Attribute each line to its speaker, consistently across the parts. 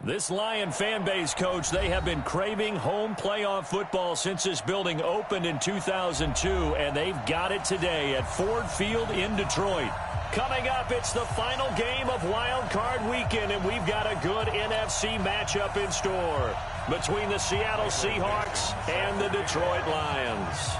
Speaker 1: This Lion fan base, Coach, they have been craving home playoff football since this building opened in 2002, and they've got it today at Ford Field in Detroit. Coming up, it's the final game of Wild Card Weekend, and we've got a good NFC matchup in store between the Seattle Seahawks and the Detroit Lions.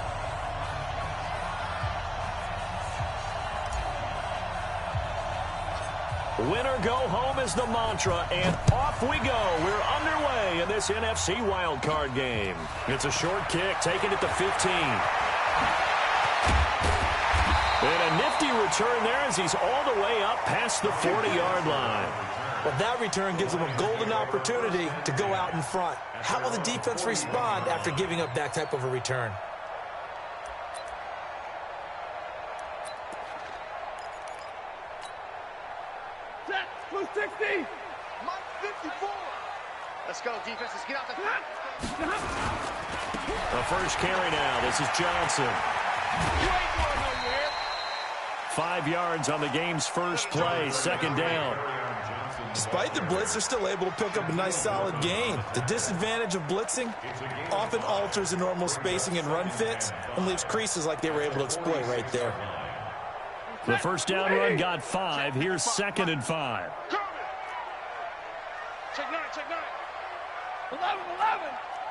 Speaker 1: Winner go home is the mantra, and off we go. We're underway in this NFC wildcard game. It's a short kick, taken at the 15. And a nifty return there as he's all the way up past the 40-yard line.
Speaker 2: Well, that return gives them a golden opportunity to go out in front. How will the defense respond after giving up that type of a return?
Speaker 3: Blue 60. Mike 54. Let's go, defense. Let's get out the
Speaker 1: The first carry now. This is Johnson. 5 yards on the game's first play. Second down.
Speaker 2: Despite the blitz, they're still able to pick up a nice solid gain. The disadvantage of blitzing often alters the normal spacing and run fits and leaves creases like they were able to exploit right there.
Speaker 1: The first down run got 5. Here's 2nd and 5.
Speaker 3: Check 9, check 9. 11,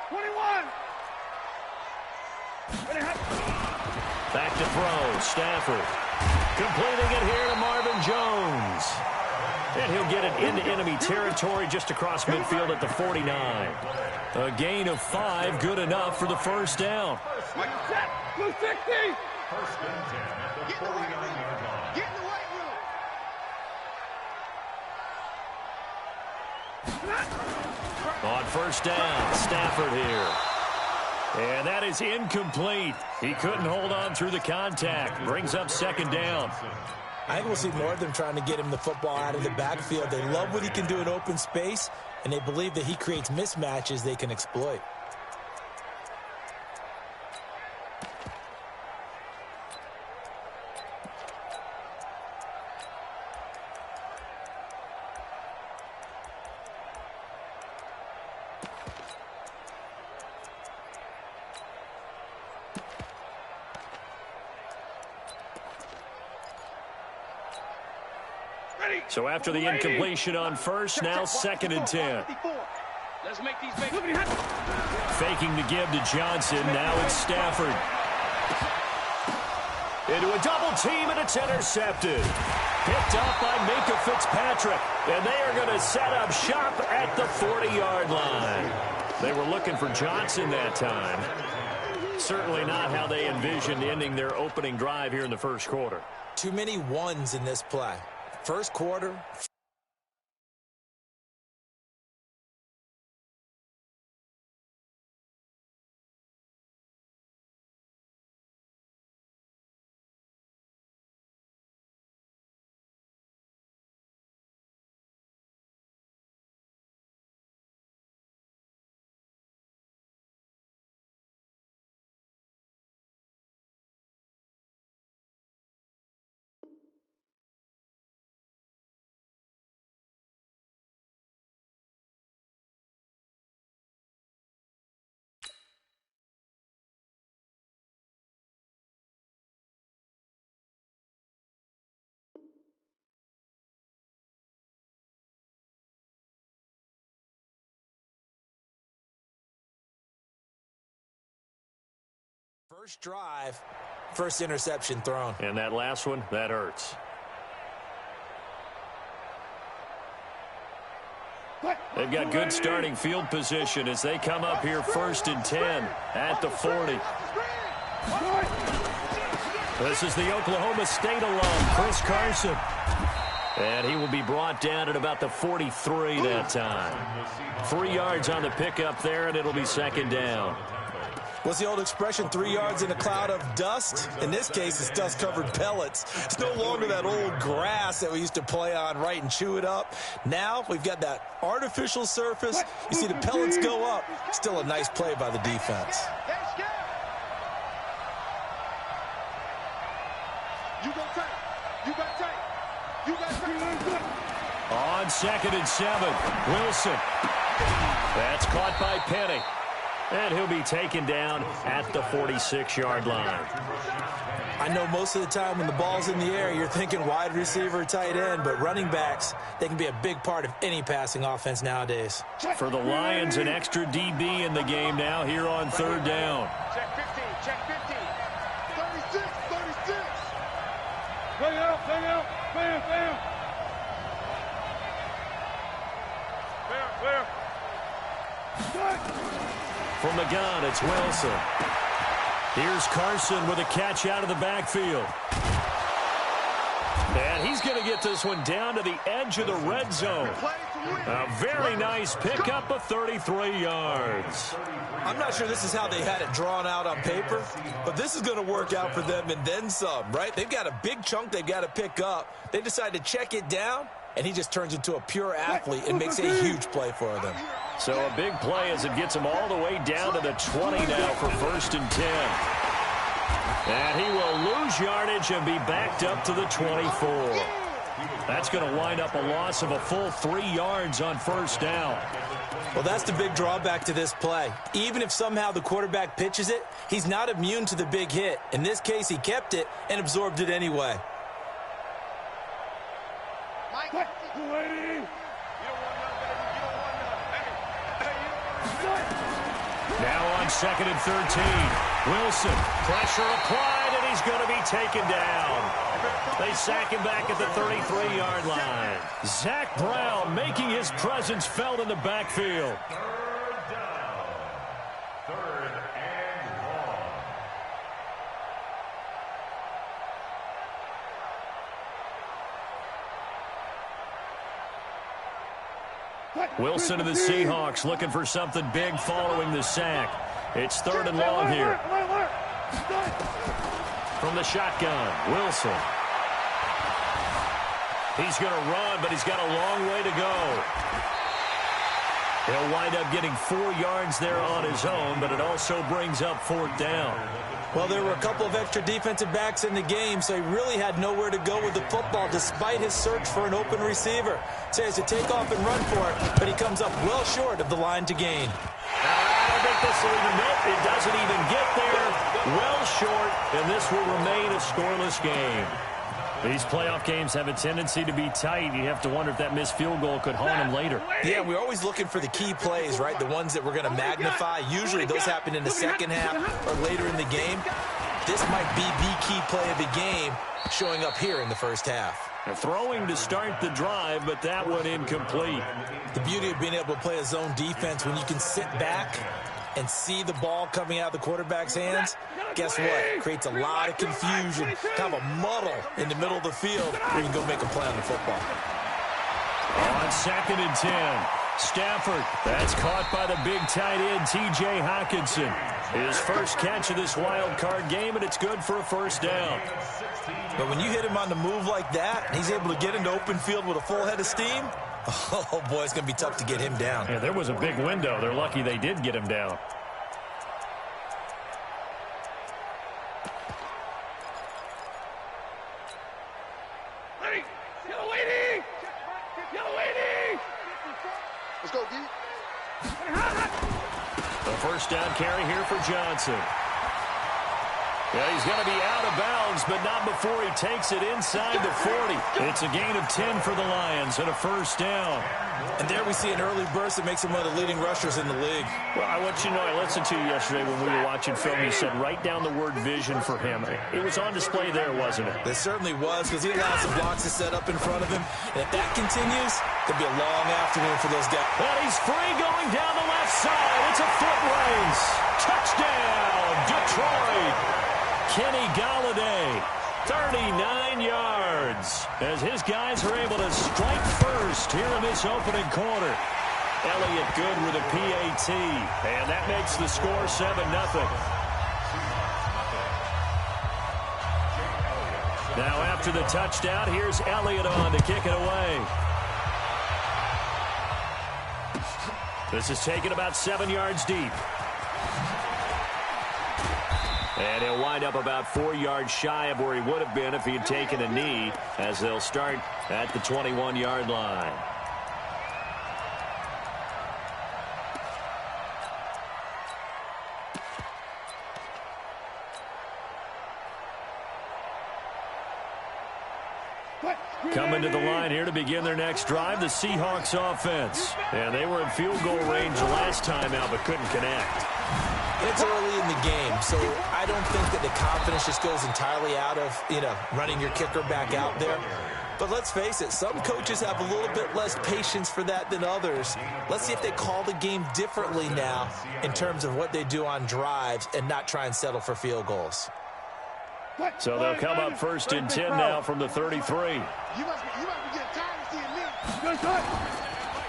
Speaker 3: 21.
Speaker 1: Back to throw. Stafford. Completing it here to Marvin Jones. And he'll get it into enemy territory just across midfield at the 49. A gain of 5, good enough for the first down.
Speaker 3: Blue 60. First and 10 at the 49-yard line. Get in the weight room.
Speaker 1: On first down, Stafford here. And that is incomplete. He couldn't hold on through the contact. Brings up 2nd down.
Speaker 2: I think we'll see more of them trying to get him the football out of the backfield. They love what he can do in open space, and they believe that he creates mismatches they can exploit.
Speaker 1: So after the incompletion on first, now 2nd and 10.
Speaker 3: Let's make these
Speaker 1: Faking the give to Johnson. Now it's Stafford. Into a double team, and it's intercepted. Picked up by Minka Fitzpatrick. And they are going to set up shop at the 40-yard line. They were looking for Johnson that time. Certainly not how they envisioned ending their opening drive here in the first quarter.
Speaker 2: Too many ones in this play. First quarter. First drive, first interception thrown.
Speaker 1: And that last one, that hurts. They've got good starting field position as they come up here 1st and 10 at the 40. This is the Oklahoma State alum, Chris Carson. And he will be brought down at about the 43 that time. 3 yards on the pickup there, and it'll be 2nd down.
Speaker 2: What's the old expression, 3 yards in a cloud of dust? In this case, it's dust-covered pellets. It's no longer that old grass that we used to play on, right, and chew it up. Now we've got that artificial surface. You see the pellets go up. Still a nice play by the defense.
Speaker 3: You go tight. You got tight. You got tight.
Speaker 1: On 2nd and 7, Wilson. That's caught by Penny. And he'll be taken down at the 46-yard line.
Speaker 2: I know most of the time when the ball's in the air, you're thinking wide receiver, tight end, but running backs, they can be a big part of any passing offense nowadays.
Speaker 1: For the Lions, an extra DB in the game now here on 3rd down.
Speaker 3: Check 15, check 15. 36, 36. Bang out, bang out, bam, bam. Clear, clear.
Speaker 1: From the gun, it's Wilson. Here's Carson with a catch out of the backfield. And he's going to get this one down to the edge of the red zone. A very nice pickup of 33 yards.
Speaker 2: I'm not sure this is how they had it drawn out on paper, but this is going to work out for them and then some, right? They've got a big chunk they've got to pick up. They decide to check it down, and he just turns into a pure athlete and makes a huge play for them.
Speaker 1: So a big play as it gets him all the way down to the 20 now for 1st and 10. And he will lose yardage and be backed up to the 24. That's going to wind up a loss of a full 3 yards on 1st down.
Speaker 2: Well, that's the big drawback to this play. Even if somehow the quarterback pitches it, he's not immune to the big hit. In this case, he kept it and absorbed it anyway.
Speaker 1: Now on 2nd and 13, Wilson, pressure applied, and he's going to be taken down. They sack him back at the 33-yard line. Zach Brown making his presence felt in the backfield.
Speaker 4: 3rd down. 3rd and
Speaker 1: 1. Wilson of the Seahawks looking for something big following the sack. It's 3rd and long here. From the shotgun, Wilson. He's going to run, but he's got a long way to go. He'll wind up getting 4 yards there on his own, but it also brings up 4th down.
Speaker 2: Well, there were a couple of extra defensive backs in the game, so he really had nowhere to go with the football despite his search for an open receiver. So he has to take off and run for it, but he comes up well short of the line to gain.
Speaker 1: I don't think this will even nope, it doesn't even get there. Well short, and this will remain a scoreless game. These playoff games have a tendency to be tight. You have to wonder if that missed field goal could haunt him later.
Speaker 2: Yeah, we're always looking for the key plays, right? The ones that we're going to magnify. Usually those happen in the second half or later in the game. This might be the key play of the game showing up here in the first half.
Speaker 1: Throwing to start the drive, but that one incomplete.
Speaker 2: The beauty of being able to play a zone defense when you can sit back and see the ball coming out of the quarterback's hands, guess what? It creates a lot of confusion, kind of a muddle in the middle of the field where you can go make a play on the football.
Speaker 1: On 2nd and 10, Stafford. That's caught by the big tight end, T.J. Hockenson. His first catch of this wild card game, and it's good for a 1st down.
Speaker 2: But when you hit him on the move like that, and he's able to get into open field with a full head of steam, oh, boy, it's going to be tough to get him down.
Speaker 1: Yeah, there was a big window. They're lucky they did get him down.
Speaker 3: Let's go, D.
Speaker 1: The 1st down carry here for Johnson. Yeah, he's going to be out of bounds, but not before he takes it inside the 40. It's a gain of 10 for the Lions and a 1st down.
Speaker 2: And there we see an early burst that makes him one of the leading rushers in the league.
Speaker 1: Well, I want you to know, I listened to you yesterday when we were watching film. You said write down the word vision for him. It was on display there, wasn't it?
Speaker 2: It certainly was, because he allows the blocks to set up in front of him. And if that continues, it'll be a long afternoon for those guys.
Speaker 1: And he's free going down the left side. It's a foot race. Touchdown, Detroit. Kenny Golladay, 39 yards, as his guys are able to strike first here in this opening quarter. Elliott good with a PAT, and that makes the score 7-0. Now after the touchdown, here's Elliott on to kick it away. This is taken about 7 yards deep. And he'll wind up about 4 yards shy of where he would have been if he had taken a knee, as they'll start at the 21-yard line. Coming to the line here to begin their next drive, the Seahawks offense. And they were in field goal range last time out, but couldn't connect.
Speaker 2: It's early in the game, so I don't think that the confidence just goes entirely out of, running your kicker back out there. But let's face it, some coaches have a little bit less patience for that than others. Let's see if they call the game differently now in terms of what they do on drives and not try and settle for field goals.
Speaker 1: So they'll come up 1st and 10 now from the 33.
Speaker 3: You must be getting tired of seeing me.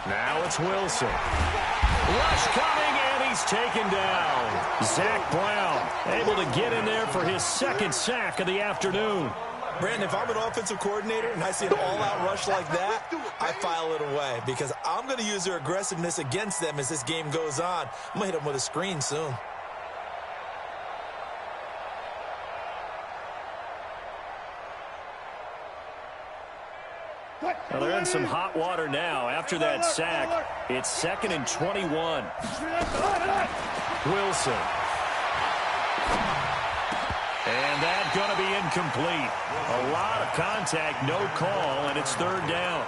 Speaker 1: Now it's Wilson. Rush coming, and he's taken down. Zach Brown able to get in there for his 2nd sack of the afternoon.
Speaker 2: Brandon, if I'm an offensive coordinator and I see an all-out rush like that, I file it away because I'm going to use their aggressiveness against them as this game goes on. I'm going to hit them with a screen soon.
Speaker 1: Well, they're in some hot water now. After that sack, it's 2nd and 21. Wilson. And that's going to be incomplete. A lot of contact, no call, and it's 3rd down.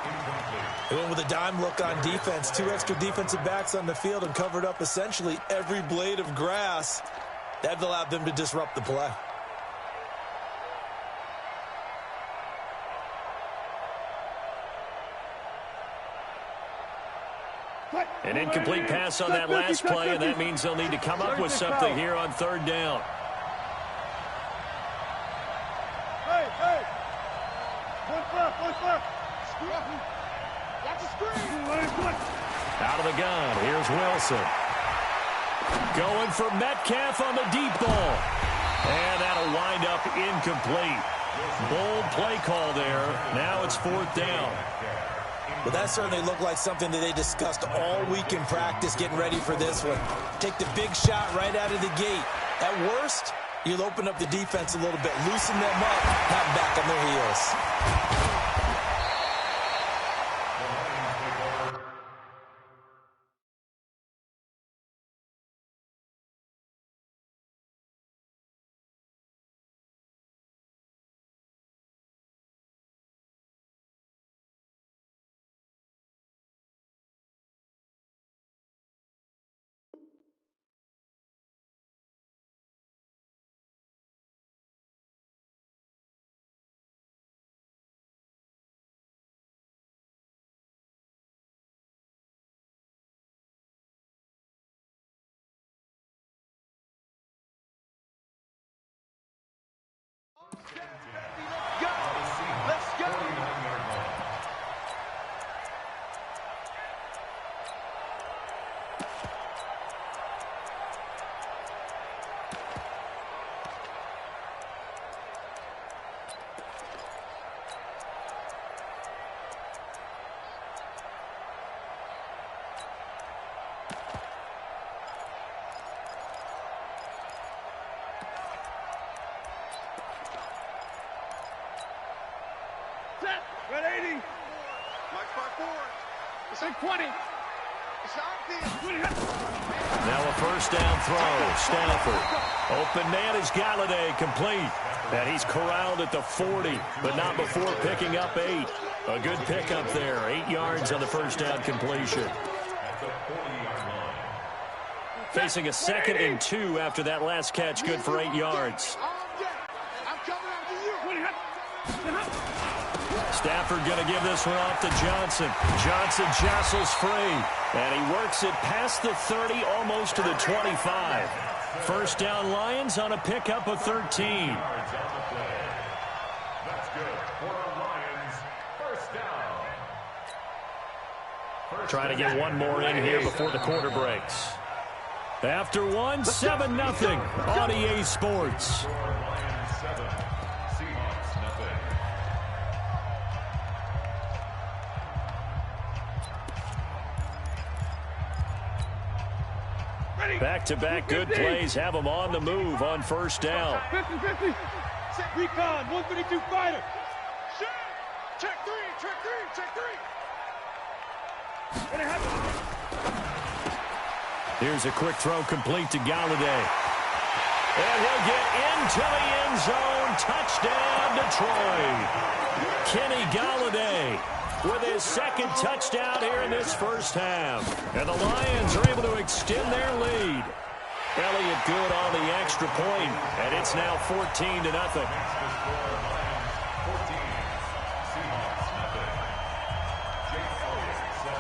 Speaker 2: They went with a dime look on defense. 2 extra defensive backs on the field and covered up essentially every blade of grass. That allowed them to disrupt the play.
Speaker 1: An incomplete pass on that last play, and that means they'll need to come up with something here on 3rd down.
Speaker 3: Hey. 1-5. That's a screen.
Speaker 1: Out of the gun, here's Wilson. Going for Metcalf on the deep ball. And that'll wind up incomplete. Bold play call there. Now it's 4th down.
Speaker 2: Well, that certainly looked like something that they discussed all week in practice getting ready for this one. Take the big shot right out of the gate. At worst, you'll open up the defense a little bit, loosen them up, have them back on their heels.
Speaker 3: Let's go. Red 80. Mike 5-4. It's like 20. It's
Speaker 1: now a 1st down throw. Stafford. Open man is Galladay, complete. And he's corralled at the 40, but not before picking up 8. A good pickup there. 8 yards on the 1st down completion. Facing a 2nd and 2 after that last catch, good for 8 yards.
Speaker 3: I'm coming after you.
Speaker 1: Stafford going to give this one off to Johnson. Johnson jostles free, and he works it past the 30, almost to the 25. 1st down Lions on a pickup of 13.
Speaker 4: That's good for Lions. 1st down.
Speaker 1: Trying to get one more in here before the quarter breaks. After one, 7-0 on EA Sports.
Speaker 4: Lions 7, Seahawks nothing.
Speaker 1: Back-to-back good plays have them on the move on first down.
Speaker 3: 50-50. Recon, 132 fighter. Check three.
Speaker 1: Here's a quick throw complete to Galladay. And he'll get into the end zone. Touchdown, Detroit. Kenny Galladay with his second touchdown here in this first half. And the Lions are able to extend their lead. Elliott good on the extra point, and it's now 14-0.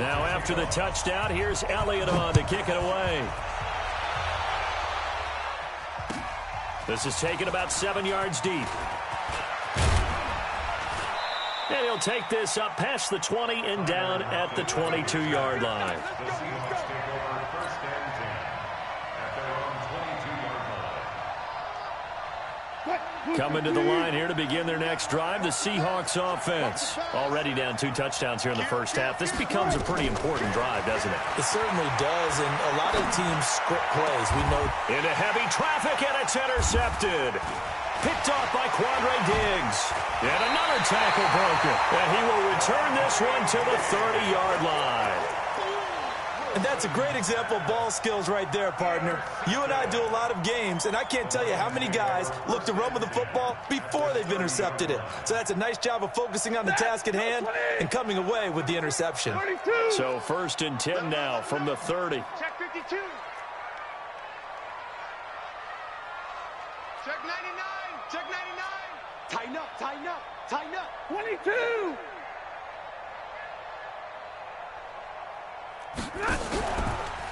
Speaker 1: Now after the touchdown, here's Elliott on to kick it away. This is taken about 7 yards deep. And he'll take this up past the 20 and down at the 22-yard line. Coming to the line here to begin their next drive, the Seahawks offense. Already down 2 touchdowns here in the first half. This becomes a pretty important drive, doesn't it?
Speaker 2: It certainly does, and a lot of teams script plays. We know.
Speaker 1: Into heavy traffic, and it's intercepted. Picked off by Quandre Diggs. And another tackle broken. And he will return this one to the 30-yard line.
Speaker 2: And that's a great example of ball skills right there, partner. You and I do a lot of games, and I can't tell you how many guys look to run with the football before they've intercepted it. So that's a nice job of focusing on the task at hand and coming away with the interception.
Speaker 1: So 1st and 10 now from the 30.
Speaker 3: Check 52. Check 99. Check 99. Tighten up. 22.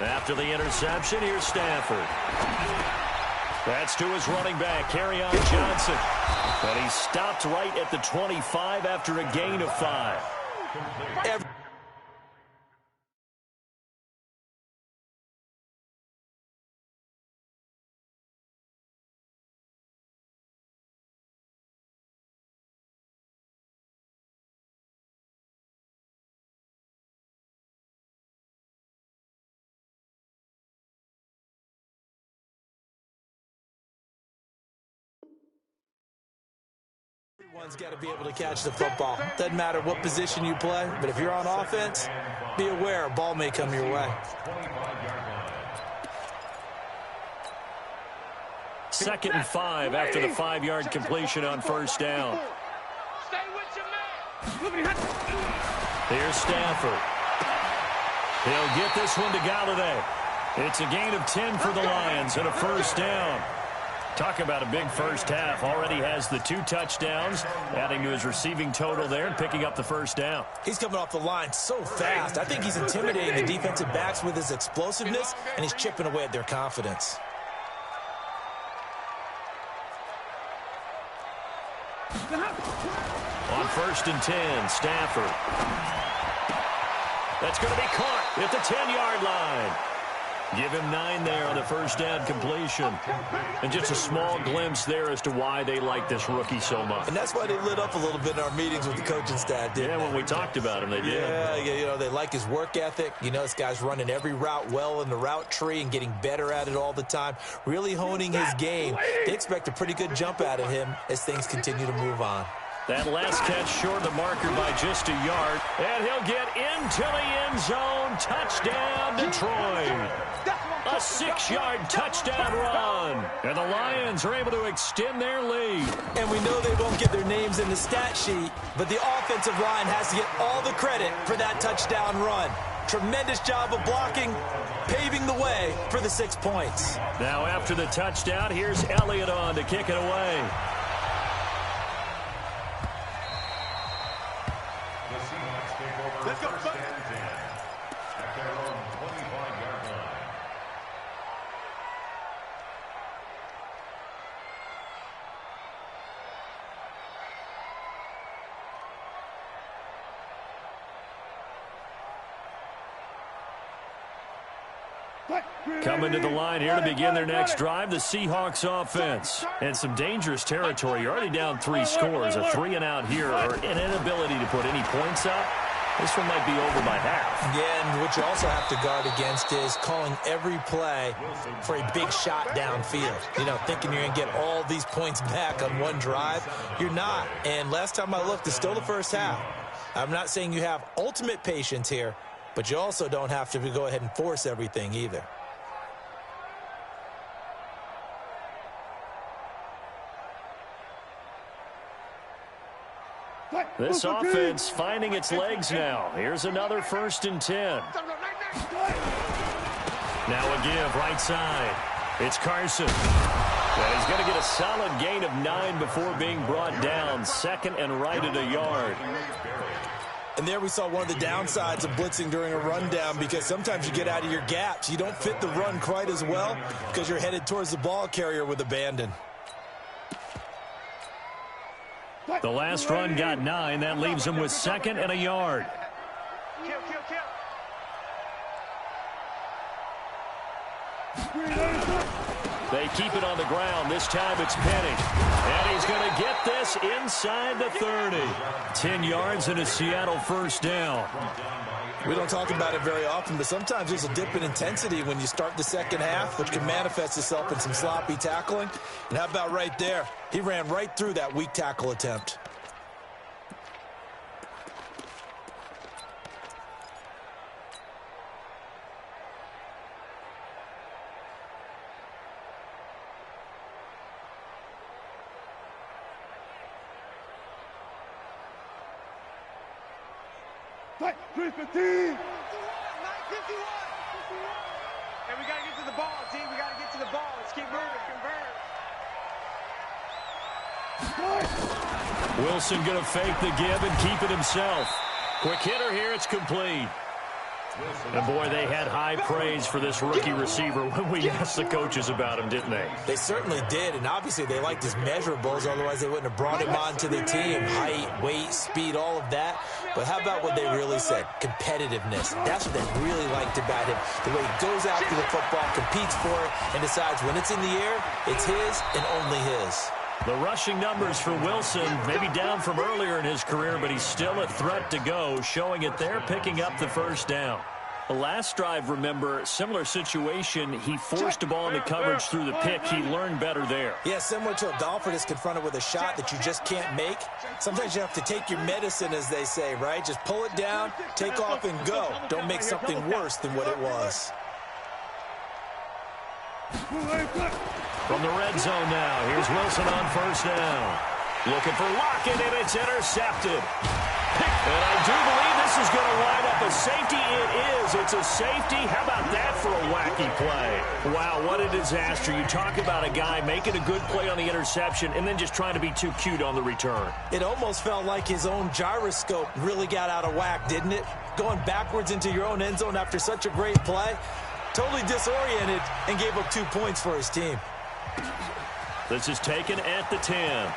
Speaker 1: After the interception, here's Stafford. That's to his running back, Kerryon Johnson. But he stopped right at the 25 after a gain of 5.
Speaker 2: Everyone's got to be able to catch the football. Doesn't matter what position you play, but if you're on offense, be aware a ball may come your way.
Speaker 1: 2nd and 5 after the 5-yard completion on first down.
Speaker 3: Stay with your man.
Speaker 1: Here's Stafford. He'll get this one to Galladay. It's a gain of 10 for the Lions and a first down. Talk about a big first half. Already has the 2 touchdowns, adding to his receiving total there and picking up the first down.
Speaker 2: He's coming off the line so fast. I think he's intimidating the defensive backs with his explosiveness, and he's chipping away at their confidence.
Speaker 1: On 1st and 10, Stafford. That's going to be caught at the 10-yard line. Give him 9 there on the first down completion. And just a small glimpse there as to why they like this rookie so much.
Speaker 2: And that's why they lit up a little bit in our meetings with the coaching staff, didn't they?
Speaker 1: When we talked about him, they did.
Speaker 2: Yeah, you know, they like his work ethic. You know, this guy's running every route well in the route tree and getting better at it all the time. Really honing his game. They expect a pretty good jump out of him as things continue to move on.
Speaker 1: That last catch short of the marker by just a yard. And he'll get into the end zone. Touchdown, Detroit. A 6-yard touchdown run. And the Lions are able to extend their lead.
Speaker 2: And we know they won't get their names in the stat sheet, but the offensive line has to get all the credit for that touchdown run. Tremendous job of blocking, paving the way for the 6 points.
Speaker 1: Now after the touchdown, here's Elliott on to kick it away.
Speaker 3: Let's go.
Speaker 1: Coming to the line here to begin their next drive, the Seahawks offense. And some dangerous territory. You're already down 3 scores. A 3-and-out here, or an inability to put any points up. This one might be over by half.
Speaker 2: Yeah, and what you also have to guard against is calling every play for a big shot downfield. You know, thinking you're going to get all these points back on one drive. You're not. And last time I looked, it's still the first half. I'm not saying you have ultimate patience here, but you also don't have to go ahead and force everything either.
Speaker 1: This offense finding its legs now. Here's another 1st and 10. Now a give right side. It's Carson. And he's going to get a solid gain of 9 before being brought down. 2nd and right at a yard.
Speaker 2: And there we saw one of the downsides of blitzing during a rundown, because sometimes you get out of your gaps. You don't fit the run quite as well because you're headed towards the ball carrier with abandon.
Speaker 1: The last run got 9. That leaves him with 2nd and a yard. They keep it on the ground. This time it's Penny. And he's going to get this inside the 30. 10 yards and a Seattle 1st down.
Speaker 2: We don't talk about it very often, but sometimes there's a dip in intensity when you start the second half, which can manifest itself in some sloppy tackling. And how about right there? He ran right through that weak tackle attempt.
Speaker 3: Fight, 315. 951. And we got to get to the ball, team. We got to get to the ball. Let's keep moving. Convert.
Speaker 1: Wilson going to fake the give and keep it himself. Quick hitter here. It's complete. And, boy, they had high praise for this rookie receiver when we asked the coaches about him, didn't they?
Speaker 2: They certainly did, and obviously they liked his measurables. Otherwise, they wouldn't have brought him onto the team. Height, weight, speed, all of that. But how about what they really said? Competitiveness. That's what they really liked about him. The way he goes after the football, competes for it, and decides when it's in the air, it's his and only his.
Speaker 1: The rushing numbers for Wilson, maybe down from earlier in his career, but he's still a threat to go, showing it there, picking up the 1st down. The last drive, remember, similar situation. He forced a ball into coverage through the pick. He learned better there.
Speaker 2: Yeah, similar to a golfer that's confronted with a shot that you just can't make. Sometimes you have to take your medicine, as they say, right? Just pull it down, take off, and go. Don't make something worse than what it was.
Speaker 1: From the red zone now, here's Wilson on 1st down. Looking for Lockett, and it's intercepted. And I do believe this is going to line up a safety. It is. It's a safety. How about that for a wacky play? Wow, what a disaster. You talk about a guy making a good play on the interception and then just trying to be too cute on the return.
Speaker 2: It almost felt like his own gyroscope really got out of whack, didn't it? Going backwards into your own end zone after such a great play. Totally disoriented and gave up 2 points for his team.
Speaker 1: This is taken at the 10.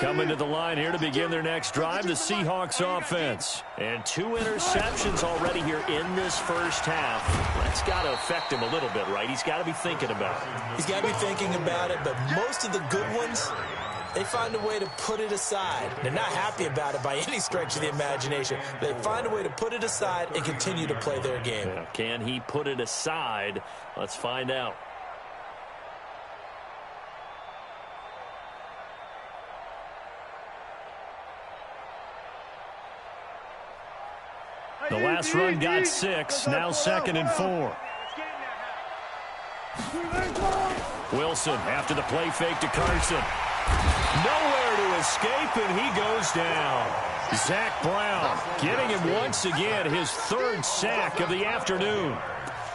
Speaker 1: Coming to the line here to begin their next drive, the Seahawks offense. And 2 interceptions already here in this 1st half. That's got to affect him a little bit, right? He's got to be thinking about it.
Speaker 2: He's got to be thinking about it, but most of the good ones, they find a way to put it aside. They're not happy about it by any stretch of the imagination. They find a way to put it aside and continue to play their game.
Speaker 1: Yeah, can he put it aside? Let's find out. The last run got 6, now 2nd and 4. Wilson after the play fake to Carson. Nowhere to escape, and he goes down. Zach Brown getting him once again, his 3rd sack of the afternoon.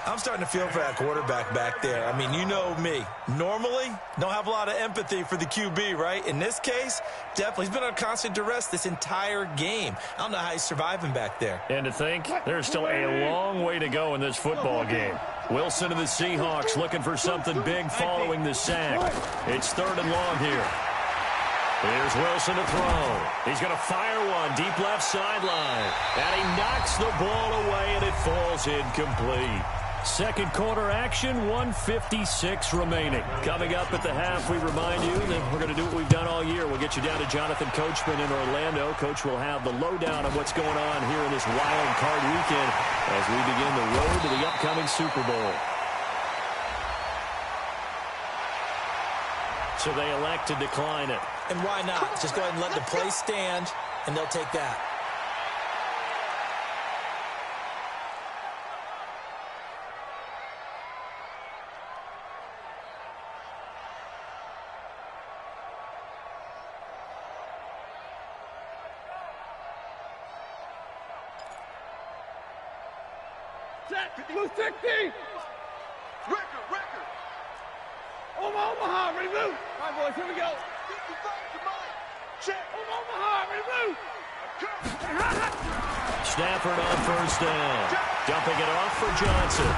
Speaker 2: I'm starting to feel for that quarterback back there. I mean, you know me. Normally, don't have a lot of empathy for the QB, right? In this case, definitely. He's been on constant duress this entire game. I don't know how he's surviving back there.
Speaker 1: And to think, there's still a long way to go in this football game. Wilson and the Seahawks looking for something big following the sack. It's 3rd and long here. Here's Wilson to throw. He's going to fire one deep left sideline. And he knocks the ball away, and it falls incomplete. Second quarter action, 1:56 remaining. Coming up at the half, we remind you that we're going to do what we've done all year. We'll get you down to Jonathan Coachman in Orlando. Coach will have the lowdown of what's going on here in this wild card weekend as we begin the road to the upcoming Super Bowl. So they elect to decline it.
Speaker 2: And why not? Just go ahead and let the play stand, and they'll take that.
Speaker 3: Set, 260. Record. Omaha, ready to move. All right, boys, here we go. Check. Omaha, ready to move.
Speaker 1: Stafford on first down. Dumping it off for Johnson.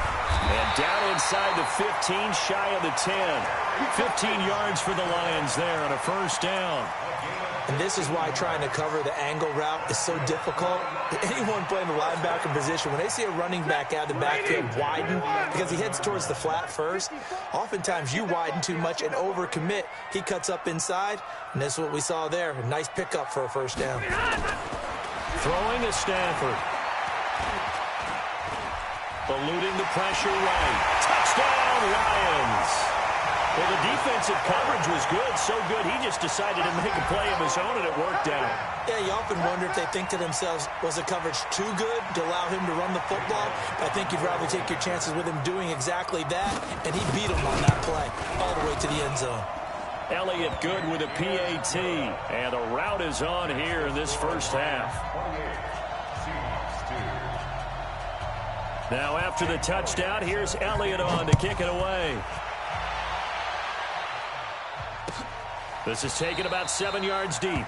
Speaker 1: And down inside the 15, shy of the 10. 15 yards for the Lions there on a first down.
Speaker 2: And this is why trying to cover the angle route is so difficult. Anyone playing the linebacker position, when they see a running back out of the backfield widen, because he heads towards the flat first, oftentimes you widen too much and overcommit. He cuts up inside, and that's what we saw there. A nice pickup for a first down.
Speaker 1: Throwing to Stafford. Eluding the pressure right. Touchdown, Lions. Well, the defensive coverage was good, so good he just decided to make a play of his own, and it worked out.
Speaker 2: Yeah, you often wonder if they think to themselves, was the coverage too good to allow him to run the football? I think you'd rather take your chances with him doing exactly that, and he beat him on that play all the way to the end zone.
Speaker 1: Elliott good with a PAT, and the route is on here in this first half. Now after the touchdown, here's Elliott on to kick it away. This is taken about 7 yards deep.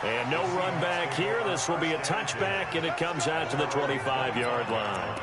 Speaker 1: And no run back here. This will be a touchback, and it comes out to the 25-yard line.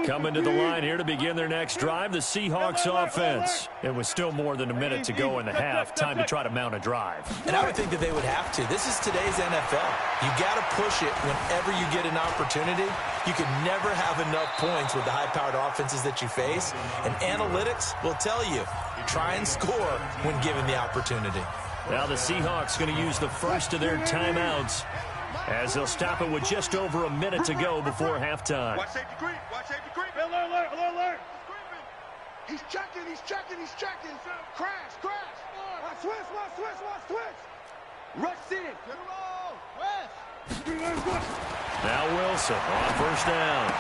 Speaker 1: Coming to the line here to begin their next drive, the Seahawks offense. It was still more than a minute to go in the half. Time to try to mount a drive.
Speaker 2: And I would think that they would have to. This is today's NFL. You got to push it whenever you get an opportunity. You can never have enough points with the high-powered offenses that you face. And analytics will tell you, try and score when given the opportunity.
Speaker 1: Now the Seahawks going to use the first of their timeouts as they'll stop it with just over a minute to go before halftime.
Speaker 3: Watch safety creep. Alert. He's checking. Crash. Watch switch. Rush in. Get him all.
Speaker 1: Now Wilson on first down.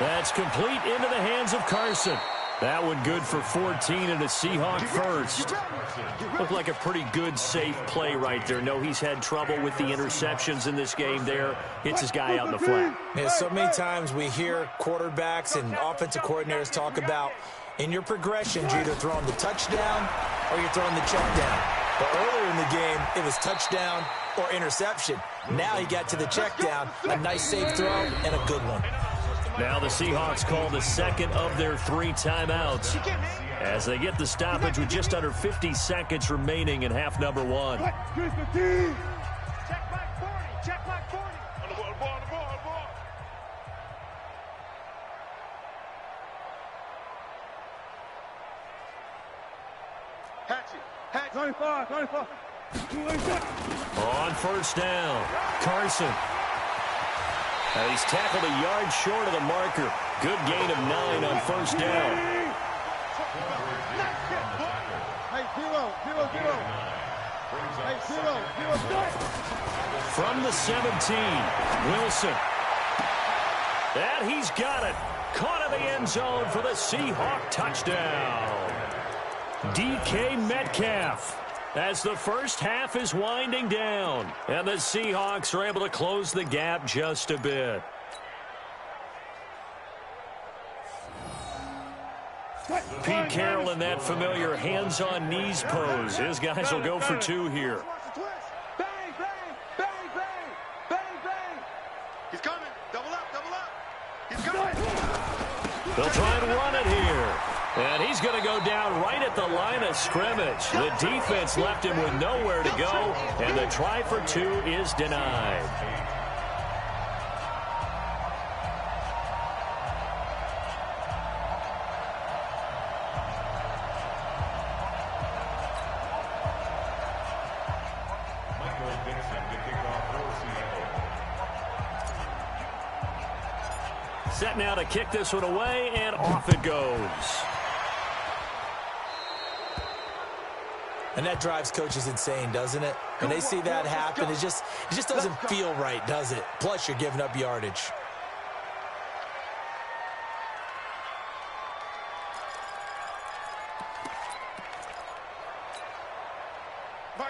Speaker 1: That's complete into the hands of Carson. That one good for 14 and a Seahawk first. Looked like a pretty good, safe play right there. No, he's had trouble with the interceptions in this game there. Hits his guy out in the flat.
Speaker 2: Yeah, so many times we hear quarterbacks and offensive coordinators talk about in your progressions, you're either throwing the touchdown or you're throwing the check down. But earlier in the game, it was touchdown or interception. Now he got to the check down, a nice safe throw and a good one.
Speaker 1: Now the Seahawks call the second of their 3 timeouts as they get the stoppage with just under 50 seconds remaining in half number 1.
Speaker 3: Check back 40. On the ball. Hatchet. 25.
Speaker 1: On first down, Carson. Now he's tackled a yard short of the marker. Good gain of 9 on first down.
Speaker 3: Hey, zero. Hey, zero.
Speaker 1: From the 17, Wilson. And he's got it. Caught in the end zone for the Seahawk touchdown. DK Metcalf. As the first half is winding down. And the Seahawks are able to close the gap just a bit. Pete Carroll in that familiar hands-on knees pose. His guys will go for 2 here.
Speaker 3: Bang, bang, bang, bang, bang, bang. He's coming. Double up, double up. He's coming.
Speaker 1: They'll try and run it here. And he's going to go down right at the line of scrimmage. The defense left him with nowhere to go, and the try for 2 is denied. Set now to kick this one away, and off it goes.
Speaker 2: And that drives coaches insane, doesn't it? When they see that happen, it just doesn't feel right, does it? Plus, you're giving up yardage.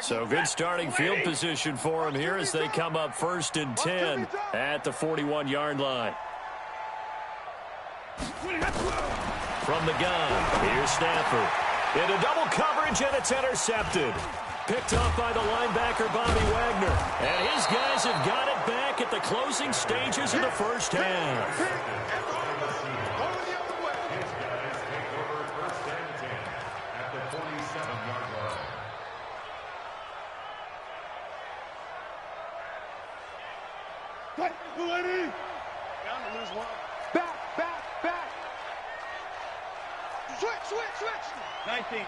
Speaker 1: So good starting field position for them here as they come up 1st and 10 at the 41-yard line. From the gun, here's Stafford. Into double coverage, and it's intercepted. Picked off by the linebacker, Bobby Wagner. And his guys have got it back at the closing stages of the first half.
Speaker 4: His guys take over 1st and 10 at the 47-yard line.
Speaker 3: Down to lose 1. Back, back, back. Switch. 19. Hey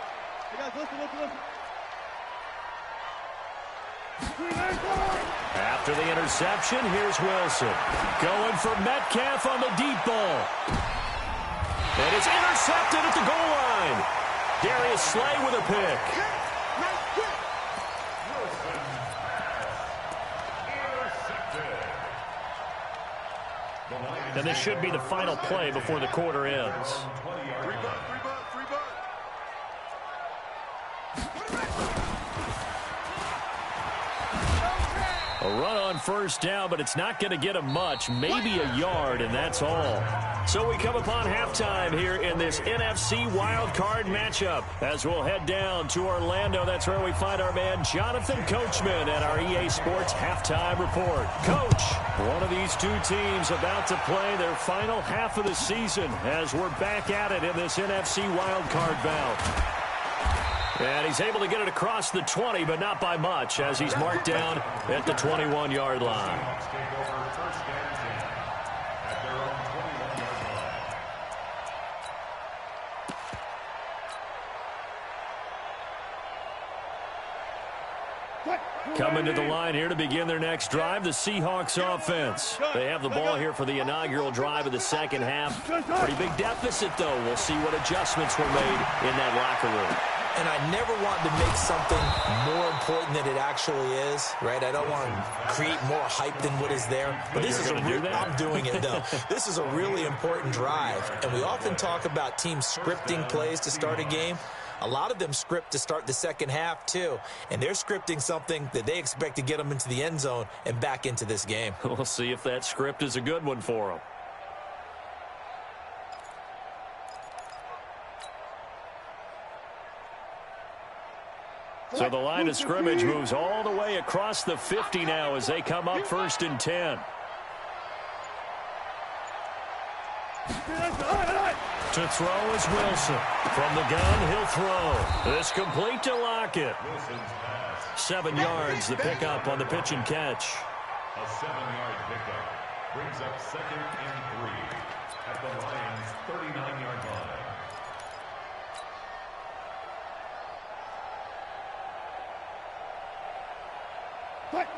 Speaker 3: guys, listen.
Speaker 1: After the interception, here's Wilson. Going for Metcalf on the deep ball. And it's intercepted at the goal line. Darius Slay with a pick. And this should be the final play before the quarter ends. A run on first down, but it's not going to get him much, maybe a yard, and that's all. So we come upon halftime here in this NFC wildcard matchup. As we'll head down to Orlando, that's where we find our man Jonathan Coachman at our EA Sports Halftime Report. Coach, one of these 2 teams about to play their final half of the season as we're back at it in this NFC wildcard bout. And he's able to get it across the 20, but not by much, as he's marked down at the 21-yard line. Coming to the line here to begin their next drive, the Seahawks offense. They have the ball here for the inaugural drive of the second half. Pretty big deficit, though. We'll see what adjustments were made in that locker room.
Speaker 2: And I never want to make something more important than it actually is, right? I don't want to create more hype than what is there. But this is I'm doing it, though. This is a really important drive. And we often talk about teams scripting plays to start a game. A lot of them script to start the second half, too. And they're scripting something that they expect to get them into the end zone and back into this game.
Speaker 1: We'll see if that script is a good one for them. So the line of scrimmage moves all the way across the 50 now as they come up 1st and 10. To throw is Wilson. From the gun, he'll throw. This complete to Lockett. 7 yards, the pickup on the pitch and catch.
Speaker 4: A 7-yard pickup brings up 2nd and 3 at the Lions' 39-yard line.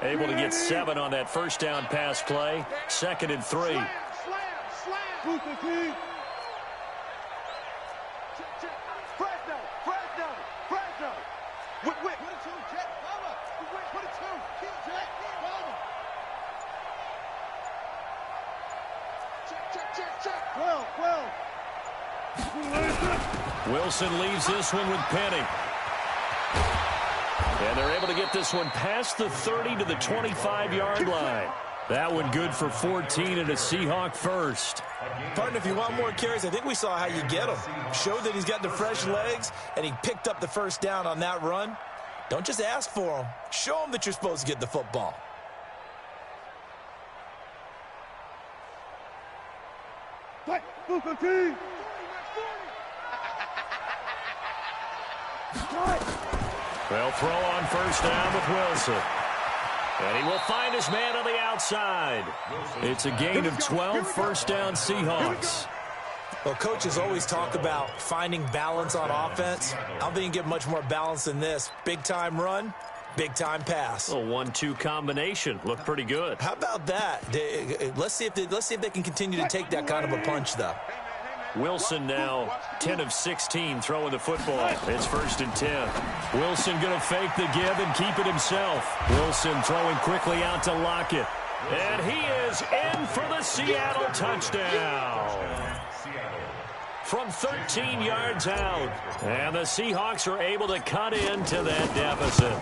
Speaker 1: Able to get 7 on that first down pass play. 2nd and 3.
Speaker 3: Slam. Fresno. Put it 2, Jet. Put it 2. Keep Jet.
Speaker 1: Wilson leaves this one with Penny. And they're able to get this one past the 30 to the 25-yard line. That one good for 14 and a Seahawk first.
Speaker 2: Partner, if you want more carries, I think we saw how you get him. Showed that he's got the fresh legs, and he picked up the first down on that run. Don't just ask for him. Show him that you're supposed to get the football.
Speaker 1: They'll throw on first down with Wilson. And he will find his man on the outside. It's a gain of 12, first down Seahawks.
Speaker 2: Well, coaches always talk about finding balance on offense. I don't think you can get much more balance than this. Big-time run, big-time pass.
Speaker 1: A 1-2 combination. Looked pretty good.
Speaker 2: How about that? Let's see if they can continue to take that kind of a punch, though.
Speaker 1: Wilson now 10 of 16 throwing the football. It's first and 10. Wilson going to fake the give and keep it himself. Wilson throwing quickly out to Lockett. And he is in for the Seattle touchdown. From 13 yards out. And the Seahawks are able to cut into that deficit.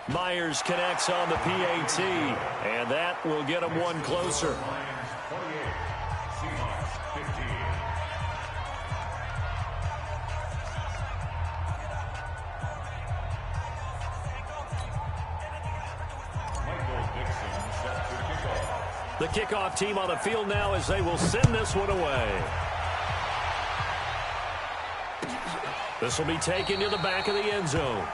Speaker 1: Myers connects on the PAT. And that will get him one closer. The kickoff team on the field now as they will send this one away. This will be taken to the back of the end zone.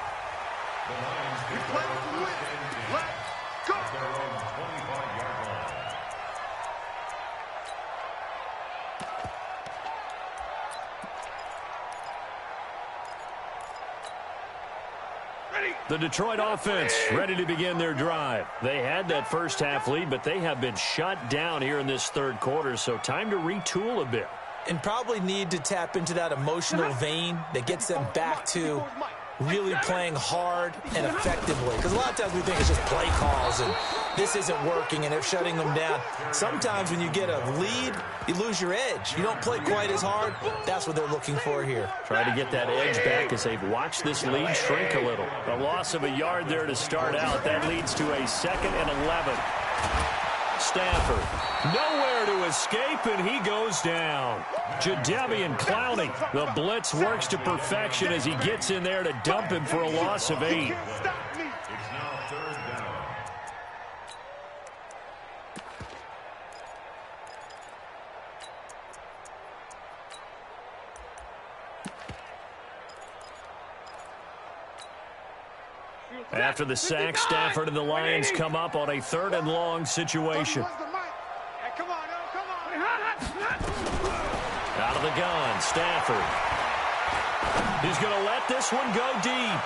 Speaker 1: The Detroit offense ready to begin their drive. They had that first half lead, but they have been shut down here in this third quarter, so time to retool a bit.
Speaker 2: And probably need to tap into that emotional vein that gets them back to really playing hard and effectively. Because a lot of times we think it's just play calls and this isn't working and they're shutting them down. Sometimes when you get a lead, you lose your edge. You don't play quite as hard. That's what they're looking for here.
Speaker 1: Try to get that edge back as they've watched this lead shrink a little. A loss of a yard there to start out. That leads to a 2nd and 11. Stafford, nowhere to escape, and he goes down. Jadeveon Clowney, the blitz works to perfection as he gets in there to dump him for a loss of 8.
Speaker 4: It's now 3rd down.
Speaker 1: After the sack, Stafford and the Lions come up on a 3rd and long situation. Out of the gun, Stafford. He's going to let this one go deep.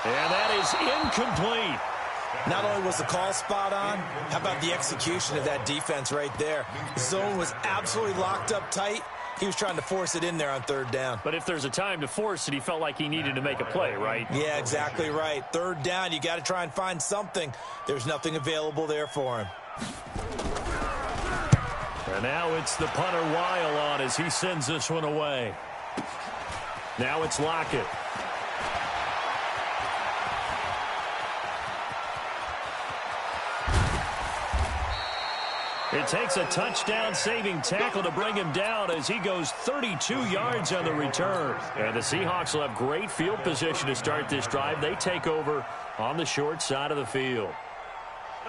Speaker 1: And that is incomplete.
Speaker 2: Not only was the call spot on, how about the execution of that defense right there? The zone was absolutely locked up tight. He was trying to force it in there on 3rd down.
Speaker 1: But if there's a time to force it, he felt like he needed to make a play, right?
Speaker 2: Yeah, exactly right. 3rd down, you got to try and find something. There's nothing available there for him.
Speaker 1: And now it's the punter Weil on as he sends this one away. Now it's Lockett. It takes a touchdown-saving tackle to bring him down as he goes 32 yards on the return. And the Seahawks will have great field position to start this drive. They take over on the short side of the field.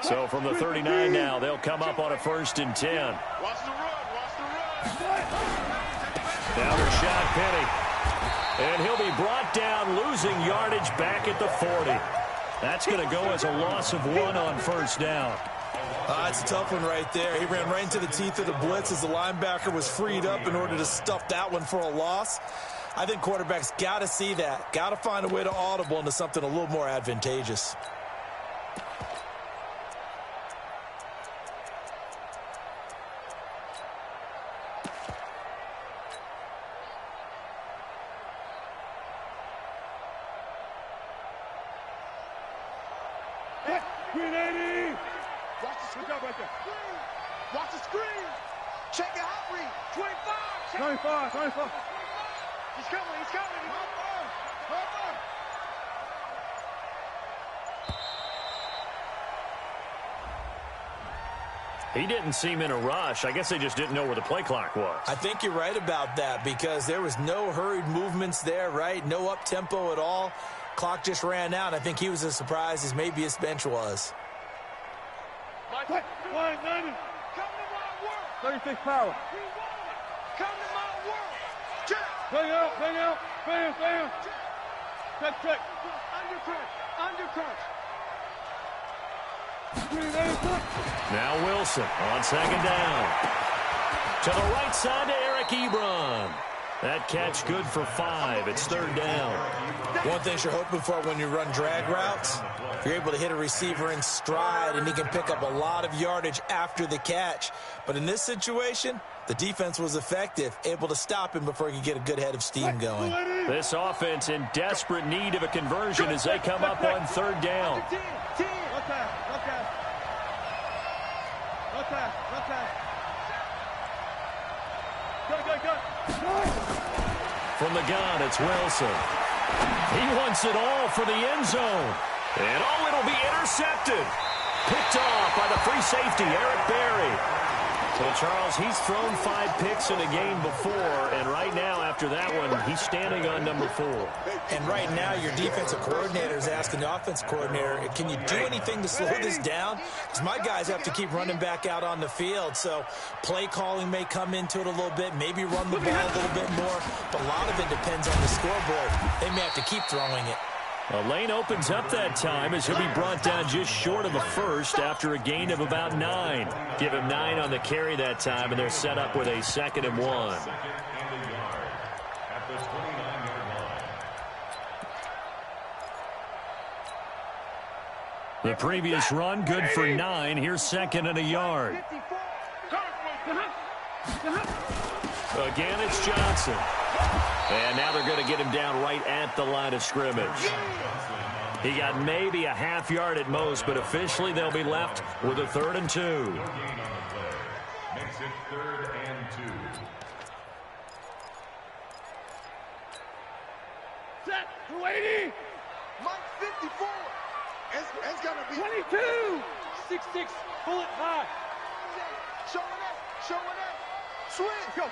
Speaker 1: So from the 39 now, they'll come up on a 1st and 10.
Speaker 3: Watch the run, watch the run.
Speaker 1: Now Rashad Penny. And he'll be brought down, losing yardage back at the 40. That's going to go as a loss of 1 on 1st down.
Speaker 2: It's a tough one right there. He ran right into the teeth of the blitz as the linebacker was freed up in order to stuff that one for a loss. I think quarterbacks got to see that. Got to find a way to audible into something a little more advantageous.
Speaker 3: Watch the screen. Check it out, read. 25. 25. He's coming.
Speaker 1: He didn't seem in a rush. I guess they just didn't know where the play clock was.
Speaker 2: I think you're right about that because there was no hurried movements there, right? No up-tempo at all. Clock just ran out. I think he was as surprised as maybe his bench was.
Speaker 3: 90. Come to my work. 36 power. Come to my work. Check. Bang out. Bam. Check. Under crunch.
Speaker 1: Now Wilson on second down. To the right side to Eric Ebron. That catch good for 5. It's third down.
Speaker 2: One thing you're hoping for when you run drag routes, you're able to hit a receiver in stride, and he can pick up a lot of yardage after the catch. But in this situation, the defense was effective, able to stop him before he could get a good head of steam going.
Speaker 1: This offense in desperate need of a conversion as they come up on third down. From the gun, it's Wilson. He wants it all for the end zone. And it'll be intercepted. Picked off by the free safety, Eric Berry. So, Charles, he's thrown 5 picks in a game before, and right now, after that one, he's standing on number 4.
Speaker 2: And right now, your defensive coordinator is asking the offense coordinator, can you do anything to slow this down? Because my guys have to keep running back out on the field, so play calling may come into it a little bit, maybe run the ball a little bit more, but a lot of it depends on the scoreboard. They may have to keep throwing it.
Speaker 1: A lane opens up that time as he'll be brought down just short of a first after a gain of about 9. Give him 9 on the carry that time, and they're set up with a 2nd and 1. The previous run, good for 9. Here's 2nd and a yard. Again, it's Johnson. And now they're going to get him down right at the line of scrimmage. He got maybe a half yard at most, but officially they'll be left with a 3rd and 2.
Speaker 4: Makes it 3rd and 2.
Speaker 3: Set. 280. Mike 54. It's going to be 22. 6'6". Bullet high. Showing up. Swing. Go.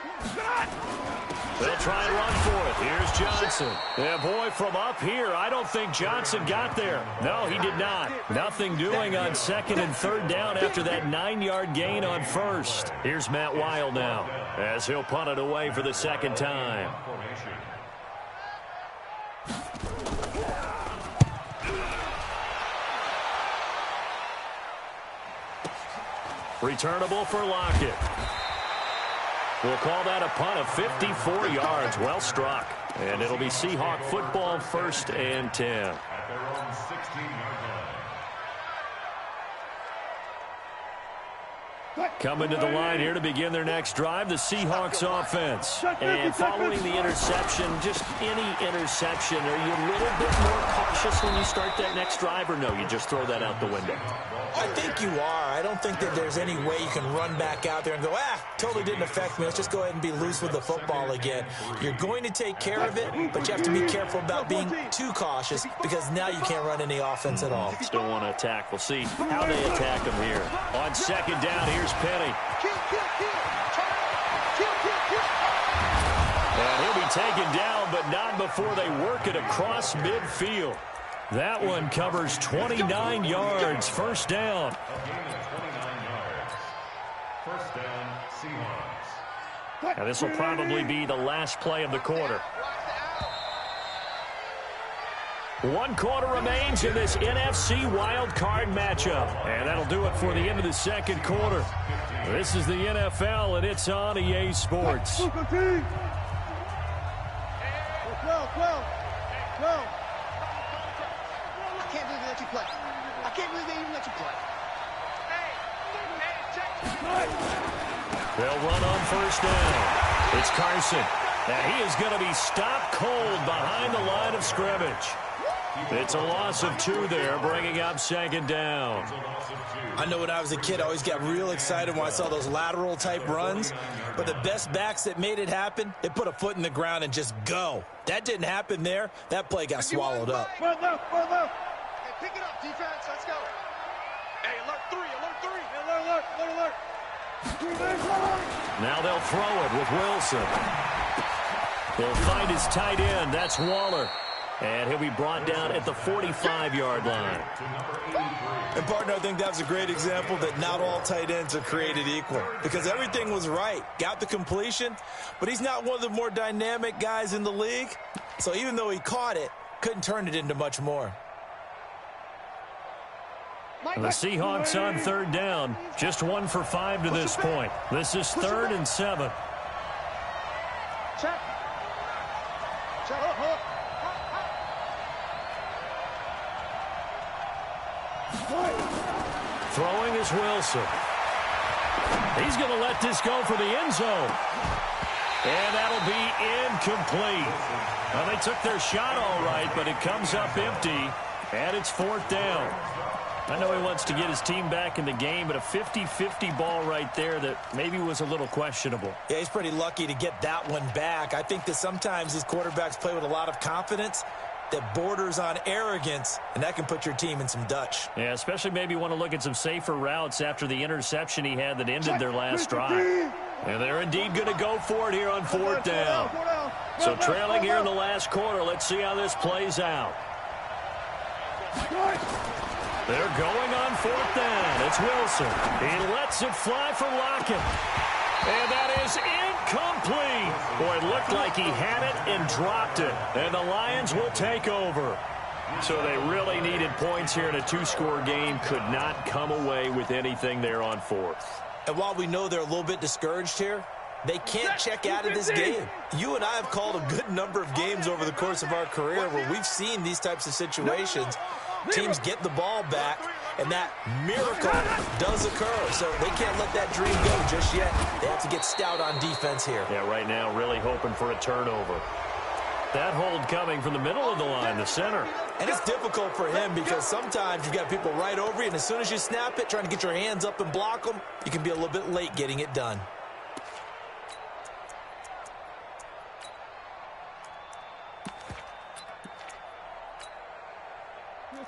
Speaker 1: They'll try and run for it. Here's Johnson. Yeah, boy, from up here, I don't think Johnson got there. No, he did not. Nothing doing on 2nd and 3rd down after that 9-yard gain on 1st. Here's Matt Weil now as he'll punt it away for the 2nd time. Returnable for Lockett. We'll call that a punt of 54 yards. Well struck. And it'll be Seahawk football, 1st and 10.
Speaker 4: At their own 16-yard line.
Speaker 1: Coming to the line here to begin their next drive, the Seahawks offense. And following the interception, just any interception, are you a little bit more cautious when you start that next drive, or no, you just throw that out the window?
Speaker 2: I think you are. I don't think that there's any way you can run back out there and go, totally didn't affect me. Let's just go ahead and be loose with the football again. You're going to take care of it, but you have to be careful about being too cautious because now you can't run any offense at all.
Speaker 1: Still want to attack. We'll see how they attack them here. On 2nd down, here's Penny. And he'll be taken down, but not before they work it across midfield. That one covers 29 yards. 1st down.
Speaker 4: A gain of 29 yards. 1st down, Seahawks.
Speaker 1: And this will probably be the last play of the quarter. 1 quarter remains in this NFC wild card matchup. And that'll do it for the end of the 2nd quarter. This is the NFL, and it's on EA Sports.
Speaker 3: 12. I can't believe they even let you play.
Speaker 1: They'll run on 1st down. It's Carson. And he is going to be stopped cold behind the line of scrimmage. It's a loss of 2 there, bringing up second down.
Speaker 2: I know when I was a kid, I always got real excited when I saw those lateral-type runs. But the best backs that made it happen, they put a foot in the ground and just go. That didn't happen there. That play got swallowed up.
Speaker 3: Hey, pick it up, defense. Let's go. Hey, alert 3, alert 3. Hey, alert.
Speaker 1: Now they'll throw it with Wilson. He'll find his tight end. That's Waller. And he'll be brought down at the 45-yard line.
Speaker 2: And, partner, I think that was a great example that not all tight ends are created equal. Because everything was right. Got the completion, but he's not one of the more dynamic guys in the league. So even though he caught it, couldn't turn it into much more.
Speaker 1: And the Seahawks on third down. Just 1 for 5 to this point. This is 3rd and 7.
Speaker 3: Check.
Speaker 1: Throwing is Wilson. He's going to let this go for the end zone. And that'll be incomplete. Well, they took their shot all right, but it comes up empty, and it's 4th down. I know he wants to get his team back in the game, but a 50-50 ball right there that maybe was a little questionable.
Speaker 2: Yeah, he's pretty lucky to get that one back. I think that sometimes these quarterbacks play with a lot of confidence that borders on arrogance, and that can put your team in some Dutch.
Speaker 1: Yeah, especially maybe want to look at some safer routes after the interception he had that ended their last drive. And they're indeed going to go for it here on 4th down. So trailing here in the last quarter, let's see how this plays out. They're going on 4th down. It's Wilson. He lets it fly for Lockett. And that is incomplete. Boy, it looked like he had it and dropped it. And the Lions will take over. So they really needed points here in a 2-score game. Could not come away with anything there on 4th.
Speaker 2: And while we know they're a little bit discouraged here, they can't check out of this game. You and I have called a good number of games over the course of our career where we've seen these types of situations. Teams get the ball back, and that miracle does occur. So they can't let that dream go just yet. They have to get stout on defense here.
Speaker 1: Yeah, right now really hoping for a turnover. That hold coming from the middle of the line, the center.
Speaker 2: And it's difficult for him because sometimes you've got people right over you, and as soon as you snap it, trying to get your hands up and block them, you can be a little bit late getting it done.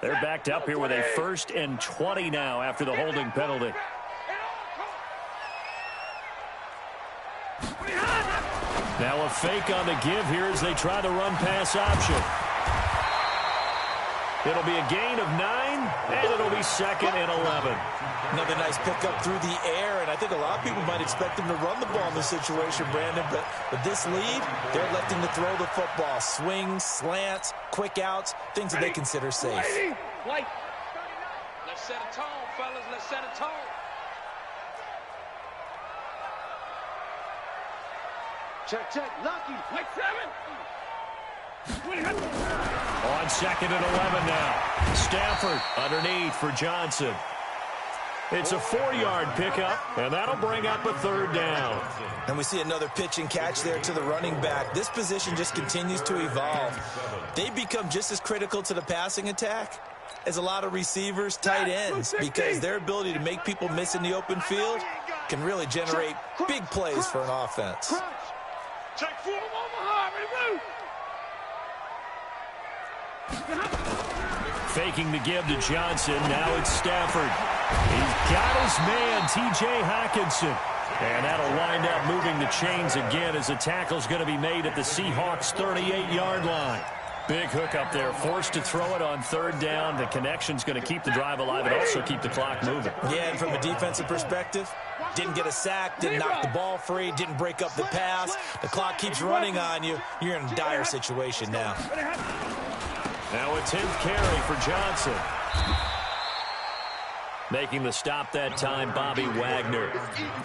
Speaker 1: They're backed up here with a 1st and 20 now after the holding penalty. Now a fake on the give here as they try the run-pass option. It'll be a gain of 9, and it'll be 2nd and 11.
Speaker 2: Another nice pickup through the air, and I think a lot of people might expect them to run the ball in this situation, Brandon, but with this lead, they're electing to throw the football. Swings, slants, quick outs, things that they consider safe.
Speaker 3: Let's set a tone, fellas. Let's set a tone. Check. Lucky. Like 7.
Speaker 1: On 2nd and 11 now. Stafford underneath for Johnson. It's a 4-yard pickup, and that'll bring up a 3rd down.
Speaker 2: And we see another pitch and catch there to the running back. This position just continues to evolve. They become just as critical to the passing attack as a lot of receivers, tight ends, because their ability to make people miss in the open field can really generate big plays for an offense.
Speaker 3: Check 4 Omaha.
Speaker 1: Faking the give to Johnson. Now it's Stafford. He's got his man, T.J. Hockenson. And that'll wind up moving the chains again as the tackle's going to be made at the Seahawks' 38-yard line. Big hook up there, forced to throw it on 3rd down. The connection's going to keep the drive alive and also keep the clock moving.
Speaker 2: Yeah, and from a defensive perspective, didn't get a sack, didn't knock the ball free, didn't break up the pass. The clock keeps running on you. You're in a dire situation now.
Speaker 1: Now a 10th carry for Johnson. Making the stop that time, Bobby Wagner.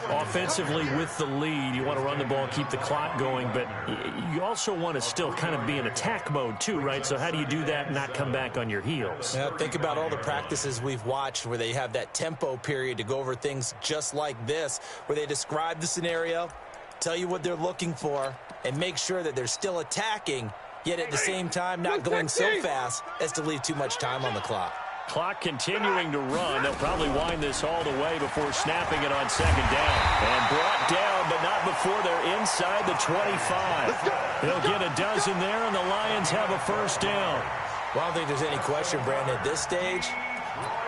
Speaker 1: Offensively with the lead, you want to run the ball, keep the clock going, but you also want to still kind of be in attack mode too, right? So how do you do that and not come back on your heels?
Speaker 2: Yeah, think about all the practices we've watched where they have that tempo period to go over things just like this, where they describe the scenario, tell you what they're looking for, and make sure that they're still attacking, yet at the same time not going so fast as to leave too much time on the clock.
Speaker 1: Clock continuing to run. They'll probably wind this all the way before snapping it on second down. And brought down, but not before they're inside the 25. They'll get a dozen there, and the Lions have a first down.
Speaker 2: Well, I don't think there's any question, Brandon, at this stage,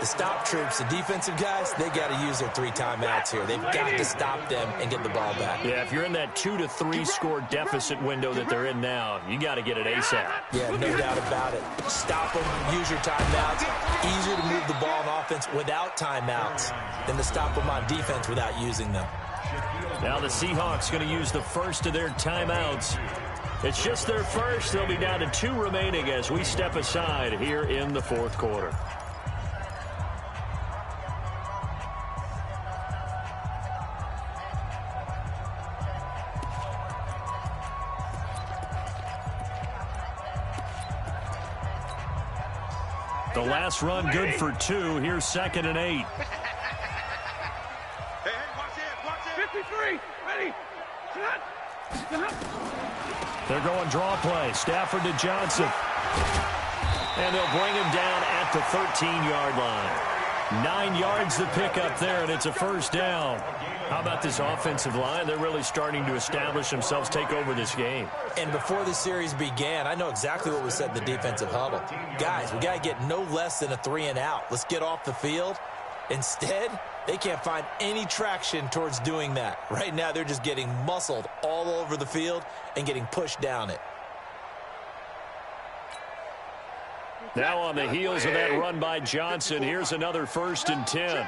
Speaker 2: the stop troops, the defensive guys, they got to use their 3 timeouts here. They've got to stop them and get the ball back.
Speaker 1: Yeah, if you're in that 2 to 3 score deficit window that they're in now, you got to get it ASAP.
Speaker 2: Yeah, no doubt about it. Stop them, use your timeouts. Easier to move the ball on offense without timeouts than to stop them on defense without using them.
Speaker 1: Now the Seahawks going to use the first of their timeouts. It's just their first. They'll be down to 2 remaining as we step aside here in the fourth quarter. The last run good for 2. Here's 2nd and 8.
Speaker 3: Hey, watch it. 53, ready, shot.
Speaker 1: They're going draw play. Stafford to Johnson. And they'll bring him down at the 13-yard line. 9 yards to pick up there, and it's a first down. How about this offensive line? They're really starting to establish themselves, take over this game.
Speaker 2: And before the series began, I know exactly what was said in the defensive huddle. Guys, we got to get no less than a 3 and out. Let's get off the field. Instead, they can't find any traction towards doing that. Right now, they're just getting muscled all over the field and getting pushed down it.
Speaker 1: Now on the heels of that run by Johnson, here's another 1st and 10.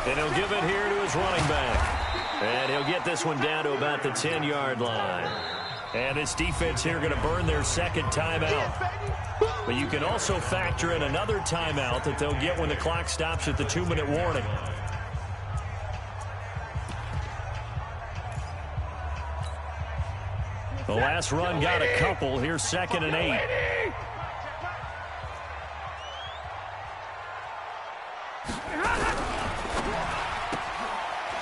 Speaker 1: And he'll give it here to his running back. And he'll get this one down to about the 10-yard line. And this defense here going to burn their 2nd timeout. But you can also factor in another timeout that they'll get when the clock stops at the 2-minute warning. The last run got a couple. Here's 2nd and 8.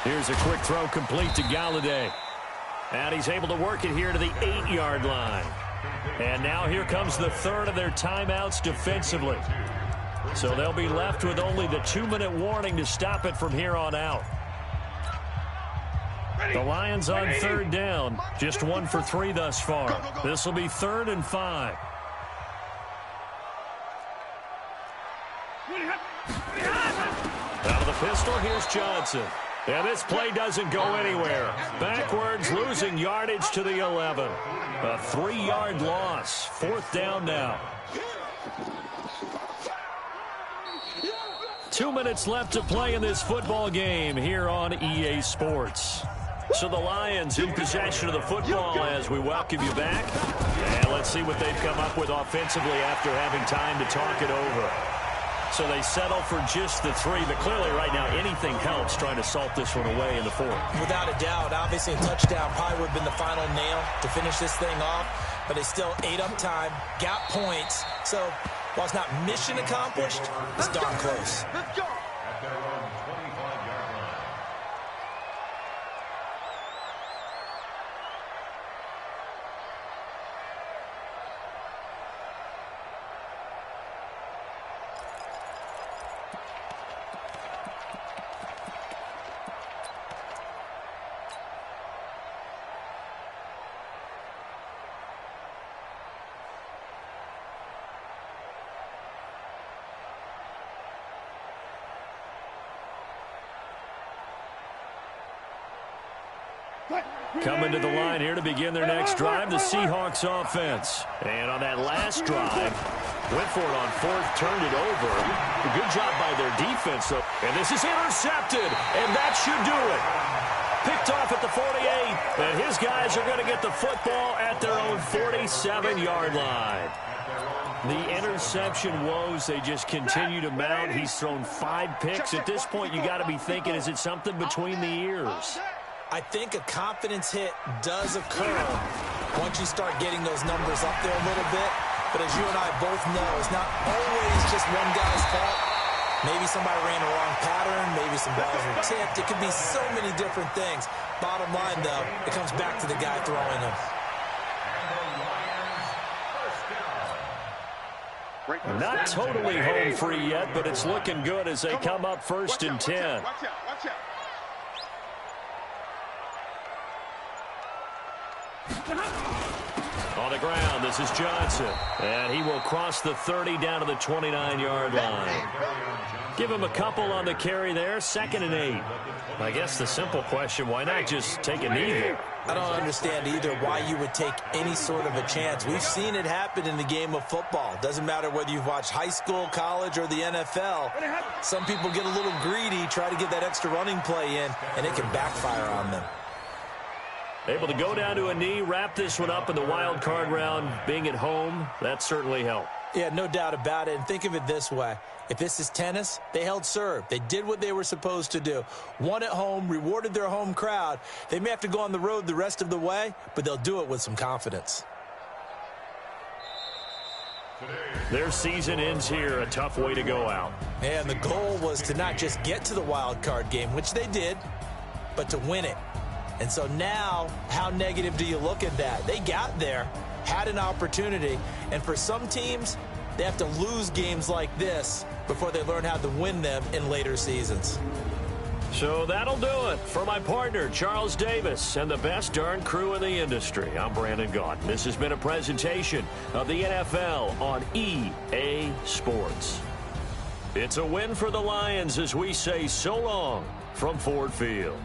Speaker 1: Here's a quick throw complete to Galladay. And he's able to work it here to the 8-yard line. And now here comes the 3rd of their timeouts defensively. So they'll be left with only the 2-minute warning to stop it from here on out. The Lions on 3rd down. Just 1 for 3 thus far. This will be 3rd and 5. Out of the pistol, here's Johnson. And this play doesn't go anywhere. Backwards, losing yardage to the 11. A 3-yard loss. 4th down now. 2 minutes left to play in this football game here on EA Sports. So the Lions in possession of the football as we welcome you back. And let's see what they've come up with offensively after having time to talk it over. So they settle for just the 3, but clearly right now anything helps trying to salt this one away in the 4th.
Speaker 2: Without a doubt, obviously a touchdown probably would have been the final nail to finish this thing off, but it's still ate up time, got points. So while it's not mission accomplished, it's darn close.
Speaker 3: Let's go.
Speaker 4: At their own 25-yard line.
Speaker 1: Coming to the line here to begin their next drive, the Seahawks offense. And on that last drive, went for it on 4th, turned it over. A good job by their defense, though. And this is intercepted, and that should do it. Picked off at the 48, and his guys are going to get the football at their own 47-yard line. The interception woes, they just continue to mount. He's thrown 5 picks. At this point, you got to be thinking, is it something between the ears?
Speaker 2: I think a confidence hit does occur once you start getting those numbers up there a little bit. But as you and I both know, it's not always just one guy's fault. Maybe somebody ran a wrong pattern. Maybe some balls were tipped. It could be so many different things. Bottom line, though, it comes back to the guy throwing them.
Speaker 1: Not totally home free yet, but it's looking good as they come up first and 10.
Speaker 3: Watch out.
Speaker 1: On the ground, this is Johnson. And he will cross the 30 down to the 29-yard line. Give him a couple on the carry there, 2nd and 8. I guess the simple question, why not just take a knee there?
Speaker 2: I don't understand either why you would take any sort of a chance. We've seen it happen in the game of football. Doesn't matter whether you've watched high school, college, or the NFL. Some people get a little greedy, try to get that extra running play in, and it can backfire on them.
Speaker 1: Able to go down to a knee, wrap this one up in the wild card round. Being at home, that certainly helped.
Speaker 2: Yeah, no doubt about it. And think of it this way. If this is tennis, they held serve. They did what they were supposed to do. Won at home, rewarded their home crowd. They may have to go on the road the rest of the way, but they'll do it with some confidence.
Speaker 1: Their season ends here, a tough way to go out.
Speaker 2: And the goal was to not just get to the wild card game, which they did, but to win it. And so now, how negative do you look at that? They got there, had an opportunity, and for some teams, they have to lose games like this before they learn how to win them in later seasons.
Speaker 1: So that'll do it for my partner, Charles Davis, and the best darn crew in the industry. I'm Brandon Gaudin. This has been a presentation of the NFL on EA Sports. It's a win for the Lions as we say so long from Ford Field.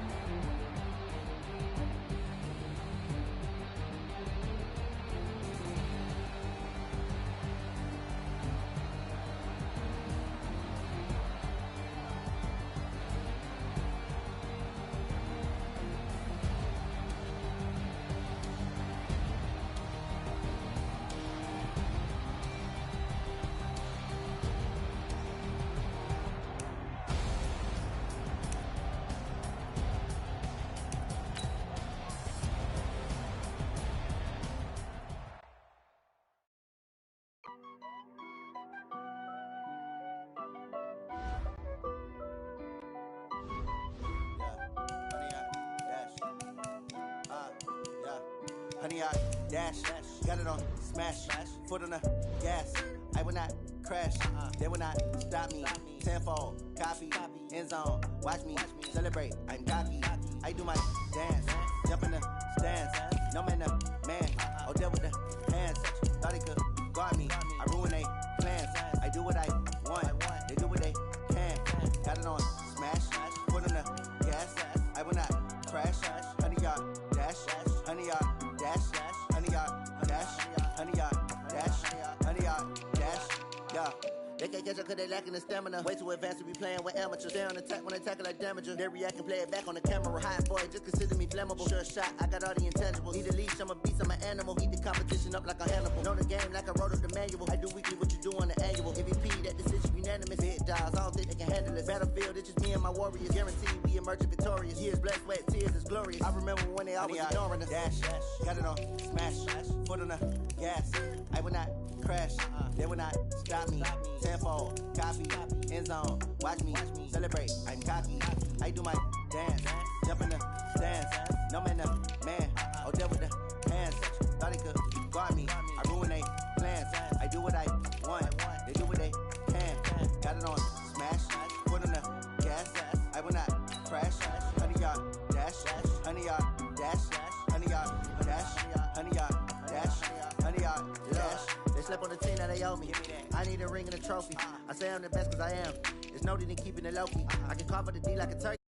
Speaker 5: Honey, I dash, got it on smash, foot on the gas. I will not crash, they will not stop me. Tenfold, copy, end zone, watch me celebrate. I'm cocky, I do my dance, jump in the stands. No man, man, oh, deal with the hands. Thought he could guard me, I ruin they plans. I do what I want, they do what they can. Got it on smash, foot on the gas. I will not crash, honey, y'all dash, honey, y'all. Dash, honey, y'all, dash, honey, y'all, dash, honey, y'all, dash, yeah. They can't catch up cause they lacking the stamina. Way too advanced to be playing with amateurs. Stay on attack when they tackle like damager. They react and play it back on the camera. Hot boy, just consider me flammable. Sure shot, I got all the intangibles. Need a leash, I'm a beast, I'm an animal. Eat the competition up like a Hannibal. Know the game like I wrote up the manual. I do weekly what you do on the annual. MVP, that decision unanimous. Big dials, I don't think they can handle this. Battlefield, it's just me and my warriors. Guaranteed we emerging victorious. Years, blood, sweat, tears, it's glorious. I remember when they always ignoring us. Dash, got it on smash, foot on the gas. I will not crash, they will not stop me. Tenfold, copy, end zone, watch me celebrate. I'm cocky, I do my dance, jump in the stands. No man, man, oh, deal with the hands. Thought he could guard me, I ruin they plans. I do what I want, they do what they can. Got it on smash, foot on the gas. I will not crash, honey, y'all dash, honey, y'all dash, honey, y'all dash, honey, y'all dash, honey, y'all dash. They slept on the team that they owe me. I need a ring and a trophy. I say I'm the best cause I am. There's no need in keeping it low key. I can carve up the D like a turkey.